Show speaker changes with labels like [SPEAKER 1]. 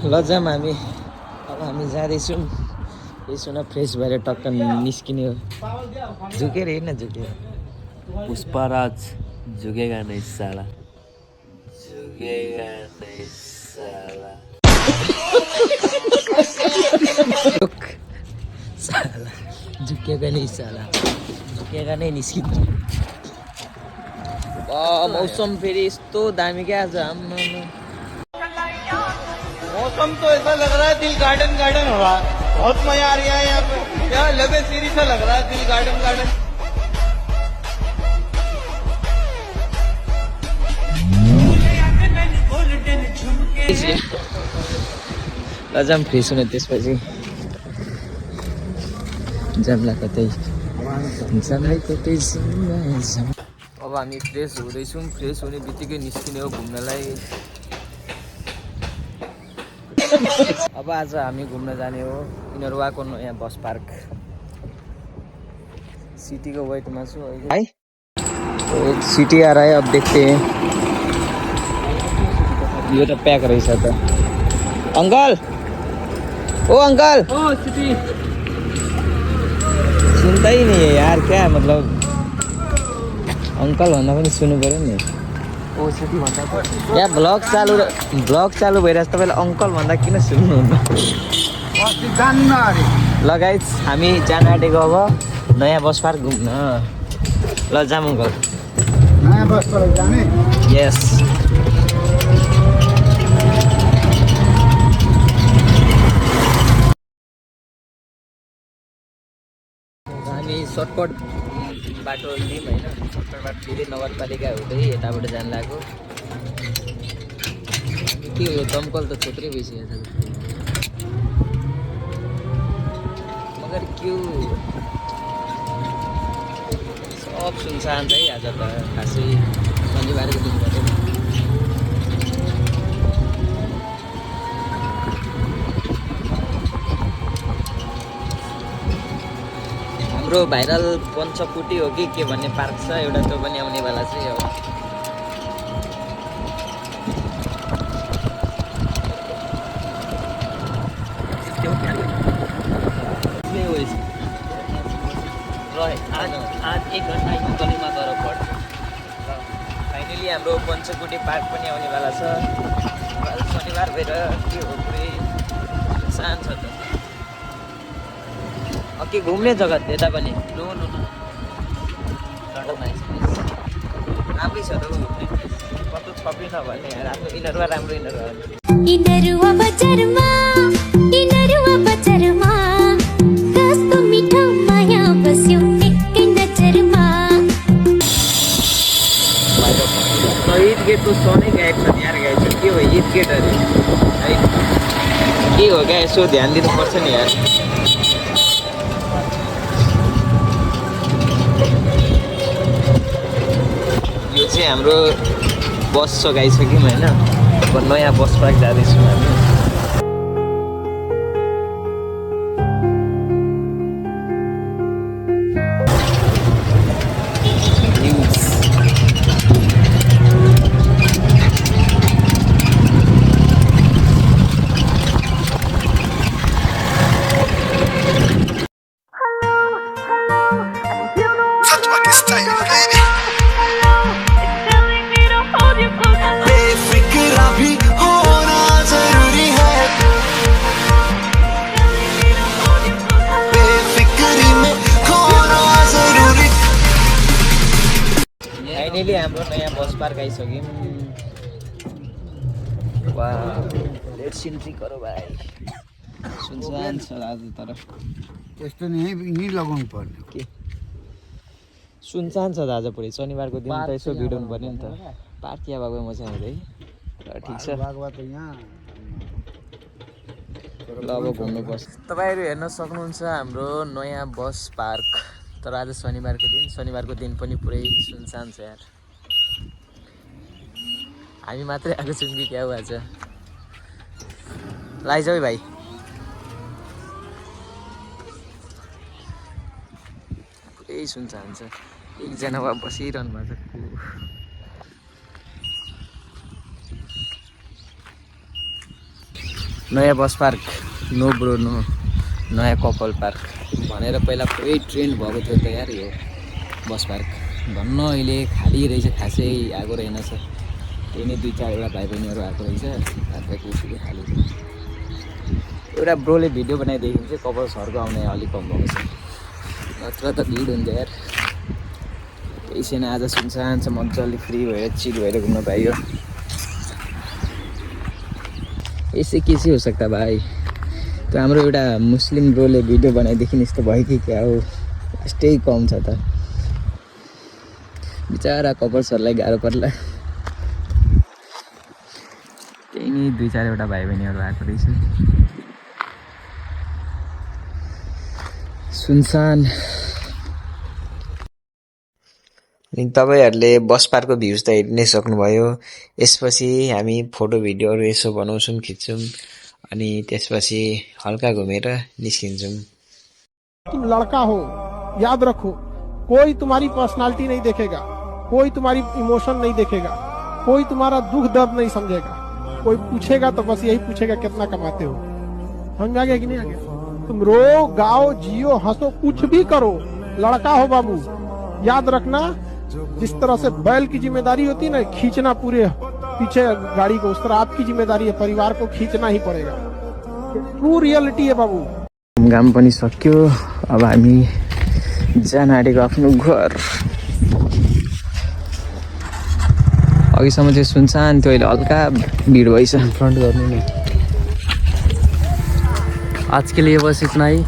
[SPEAKER 1] लजाम हामी अब हामी जाँदैछौँ यसो न फ्रेस भएर टक्क निस्किने हो झुकेर हेर्न झुकेर
[SPEAKER 2] पुष्पराज झुकेगा नहीं साला झुकेगा नहीं साला
[SPEAKER 1] साला झुकेगा नहीं साला झुकेगा नहीं निस्किन्छ मौसम फेरि यस्तो दामी क्या आज आम्मा
[SPEAKER 3] मौसम तो ऐसा लग रहा है दिल गार्डन गार्डन हो रहा है बहुत मजा आ रहा है यहाँ पे क्या लबे सीरी सा लग रहा है दिल गार्डन गार्डन
[SPEAKER 1] लजाम फ्रेस हुने त्यसपछि जाम्ला कतै अब हामी फ्रेस हुँदैछौँ फ्रेस हुने बित्तिकै निस्किने हो घुम्नलाई अब आज हामी घुम्न जाने हो इनरवाको नयाँ बस पार्क सिटी को वेट में छु भाई सिटी आ रहा है अब देखते हैं ये तो पैक रही था अंकल ओ अंकल
[SPEAKER 3] ओ सिटी
[SPEAKER 1] सुनता ही नहीं है यार क्या मतलब अंकल भन्दा पनि सुन्नु पर्यो नि
[SPEAKER 3] ओ सिटी भन्दा
[SPEAKER 1] यहाँ ब्लग चालु भइरहेछ तपाईले अंकल भन्दा किन सुन्नुहुन्न ल गाइस हामी जान आँटेको अब नयाँ बस पार्क घुम्न ल जाम अंकल
[SPEAKER 4] नयाँ बस पार्क जाने
[SPEAKER 1] यस हामी सर्टकट बाटो लियौँ होइन सर्टकट बाटो लिँदै नगरपालिका हुँदै यताबाट जान लाग्यो के हो दमकल त थोत्रै भइसकेको छ मगर के हो सब सुनसान छ है आज त खासै शनिबारको दिनबाट हाम्रो भाइरल पञ्चकुटी हो कि के भन्ने पार्क छ एउटा त्यो पनि आउनेवाला छ अब
[SPEAKER 2] आज 1 घन्टा यो गलीमा गएर पढ
[SPEAKER 1] फाइनली हाम्रो पञ्चकुटी पार्क पनि आउनेवाला छ शनिबार भएर के हो पुरै शान्त छ त के घुम्ने जग्गा यता पनि
[SPEAKER 2] नो नो नो
[SPEAKER 1] राम्रै छ त घुम्ने कस्तो छपी नभने यार आफ्नो इनरवा राम्रो
[SPEAKER 5] इनरवा बजारमा कस्तो मिठो माया बस्यो एकै नजरमा
[SPEAKER 1] ईद गेट तो सोने गायब छ यार गायब छ के हो ईद गेट अरे है के हो क्या यसो ध्यान दिनुपर्छ नि यार यो चाहिँ हाम्रो बस सघाइसक्यौँ होइन अब नयाँ बस पार्क जाँदैछौँ हामी फाइनली हाम्रो नयाँ बस पार्क आइसक्यौँ वाह लेट्स इन्ट्री गरौँ भाइ सुनसान छ आज तर
[SPEAKER 4] त्यस्तो नि यहीँ लगाउनु पर्ने
[SPEAKER 1] के सुनसान छ आज पुरै शनिबारको दिन त यसो भिड हुनु पर्ने नि त पार्क यहाँ भएको मजा आउँदै ठिक छ ल अब घुम्नुपर्छ तपाईँहरू हेर्न सक्नुहुन्छ हाम्रो नयाँ बस पार्क तर आज शनिबारको दिन पनि पुरै सुनसान छ यार हामी मात्रै आएको छौँ कि क्या हो आज लैजाऊ भाइ पुरै सुनसान छ एकजना वहाँ बसिरहनु भएको छ नयाँ bus park no bro no नयाँ कपाल पार्क भनेर पहिला पुरै ट्रेन्ड भएको थियो त यार यो बस पार्क भन्न अहिले खाली रहेछ खासै आएको रहेनछ त्यही नै 2-4 भाइ बहिनीहरू आएको रहेछ केही खाली एउटा ब्रोले भिडियो बनाइदिएको चाहिँ कपाल सरको आउने अलिक कम भएको छ नत्र त भिड हुन्छ यार केही छैन आज सुनसान छ मजाले फ्री भएर चिल भएर घुम्न पाइयो यसै के चाहिँ हो सक्दा भाइ त्यो हाम्रो एउटा मुस्लिम ब्रोले भिडियो बनाइदेखि यस्तो भयो कि क्या हो यस्तै कम छ त बिचरा कपाल सरलाई गाह्रो पर्ला त्यही नि 2-4 भाइ बहिनीहरू आएको रहेछ सुनसान अनि तपाईँहरूले बस पार्कको भ्युज त हेरि नै सक्नुभयो यसपछि हामी फोटो भिडियोहरू यसो बनाउँछौँ खिच्छौँ अनि त्यसपछि हल्का घुमेर निस्किन्छौँ
[SPEAKER 6] तुम लड़का हो याद रखो कोई तुम्हारी पर्सनालिटी नहीं देखेगा कोई तुम्हारी इमोशन नहीं देखेगा कोई तुम्हारा दुख दर्द नहीं समझेगा कोई पूछेगा तो बस यही पूछेगा कितना कमाते हो समझ आ गया कि नहीं आ गया तुम रो गाओ जियो हंसो कुछ भी करो लड़का हो बाबू याद रखना जिस तरह से बैल की जिम्मेदारी होती है ना खींचना पूरे पीछे गाड़ी को उस तरह आपकी जिम्मेदारी है परिवार को खींचना ही पड़ेगा ट्रू रियलिटी है बाबू
[SPEAKER 1] घाम पनि सक्यो अब हामी जान आँटेको आफ्नो घर अघिसम्म चाहिँ सुनसान थियो अहिले हल्का भिड भइछ फ्रन्ट गर्नु नि
[SPEAKER 2] आज के लिए बस इतना ही